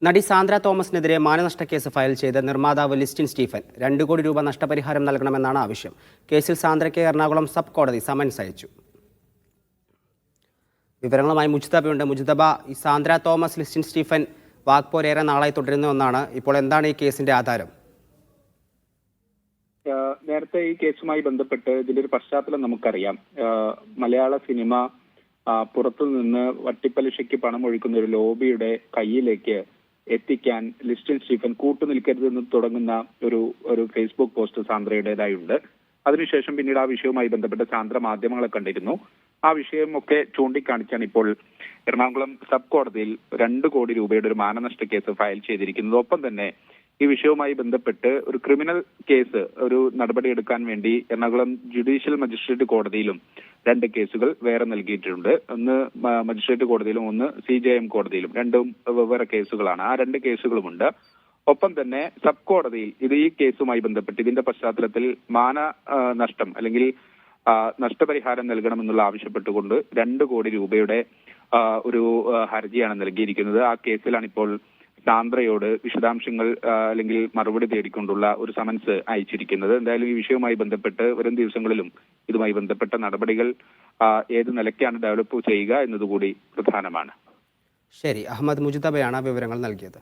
നടി സാന്ദ്ര തോമസിനെതിരെ മാനനഷ്ടക്കേസ് ഫയൽ ചെയ്ത് നിർമ്മാതാവ് ലിസ്റ്റിൻ സ്റ്റീഫൻ 2 കോടി രൂപ നഷ്ടപരിഹാരം നൽകണമെന്നാണ് ആവശ്യം. കേസിൽ സാന്ദ്രയ്ക്ക് എറണാകുളം സബ് കോടതി സമൻസ് അയച്ചു. വിവരങ്ങളുമായി മുജിതബയുണ്ട്. മുജിതബ, ഈ സാന്ദ്ര തോമസ് ലിസ്റ്റിൻ സ്റ്റീഫൻ വാഗ്പോരേറെ നാളായി തുടരുന്ന ഒന്നാണ്. ഇപ്പോൾ എന്താണ് ഈ കേസിന്റെ ആധാരം? നേരത്തെ ഈ കേസുമായി ബന്ധപ്പെട്ട് ഇതിലൊരു പശ്ചാത്തലം നമുക്കറിയാം. മലയാള സിനിമ പുറത്തു നിന്ന് വട്ടിപ്പലിശയ്ക്ക് പണം ഒഴുക്കുന്ന ഒരു ലോബിയുടെ കയ്യിലേക്ക് എത്തിക്കാൻ ലിസ്റ്റിൻ സ്റ്റീഫൻ കൂട്ടുനിൽക്കരുതെന്ന് തുടങ്ങുന്ന ഒരു ഫേസ്ബുക്ക് പോസ്റ്റ് സാന്ദ്രയുടേതായുണ്ട്. അതിനുശേഷം പിന്നീട് ആ വിഷയവുമായി ബന്ധപ്പെട്ട് സാന്ദ്ര മാധ്യമങ്ങളെ കണ്ടിരുന്നു. ആ വിഷയമൊക്കെ ചൂണ്ടിക്കാണിച്ചാണ് ഇപ്പോൾ എറണാകുളം സബ് കോടതിയിൽ 2 കോടി രൂപയുടെ ഒരു മാനനഷ്ട കേസ് ഫയൽ ചെയ്തിരിക്കുന്നത്. ഒപ്പം തന്നെ ഈ വിഷയവുമായി ബന്ധപ്പെട്ട് ഒരു ക്രിമിനൽ കേസ് ഒരു നടപടിയെടുക്കാൻ വേണ്ടി എറണാകുളം ജുഡീഷ്യൽ മജിസ്ട്രേറ്റ് കോടതിയിലും 2 കേസുകൾ വേറെ നൽകിയിട്ടുണ്ട്. ഒന്ന് മജിസ്ട്രേറ്റ് കോടതിയിലും ഒന്ന് CJM കോടതിയിലും, രണ്ടും വെവ്വേറെ കേസുകളാണ്. ആ 2 കേസുകളുമുണ്ട്. ഒപ്പം തന്നെ സബ് കോടതിയിൽ ഈ കേസുമായി ബന്ധപ്പെട്ട് ഇതിന്റെ പശ്ചാത്തലത്തിൽ നഷ്ടം അല്ലെങ്കിൽ നഷ്ടപരിഹാരം നൽകണമെന്നുള്ള ആവശ്യപ്പെട്ടുകൊണ്ട് 2 കോടി രൂപയുടെ ഒരു ഹർജിയാണ് നൽകിയിരിക്കുന്നത്. ആ കേസിലാണ് ഇപ്പോൾ സാന്ദ്രയോട് വിശദാംശങ്ങൾ അല്ലെങ്കിൽ മറുപടി തേടിക്കൊണ്ടുള്ള ഒരു സമൻസ് അയച്ചിരിക്കുന്നത്. എന്തായാലും ഈ വിഷയവുമായി ബന്ധപ്പെട്ട് വരും ദിവസങ്ങളിലും ഇതുമായി ബന്ധപ്പെട്ട നടപടികൾ ഏത് നിലയ്ക്കാണ് ഡെവലപ്പ് ചെയ്യുക എന്നതുകൂടി പ്രധാനമാണ്. ശരി, അഹമ്മദ് മുജിതബയാണ് വിവരങ്ങൾ നൽകിയത്.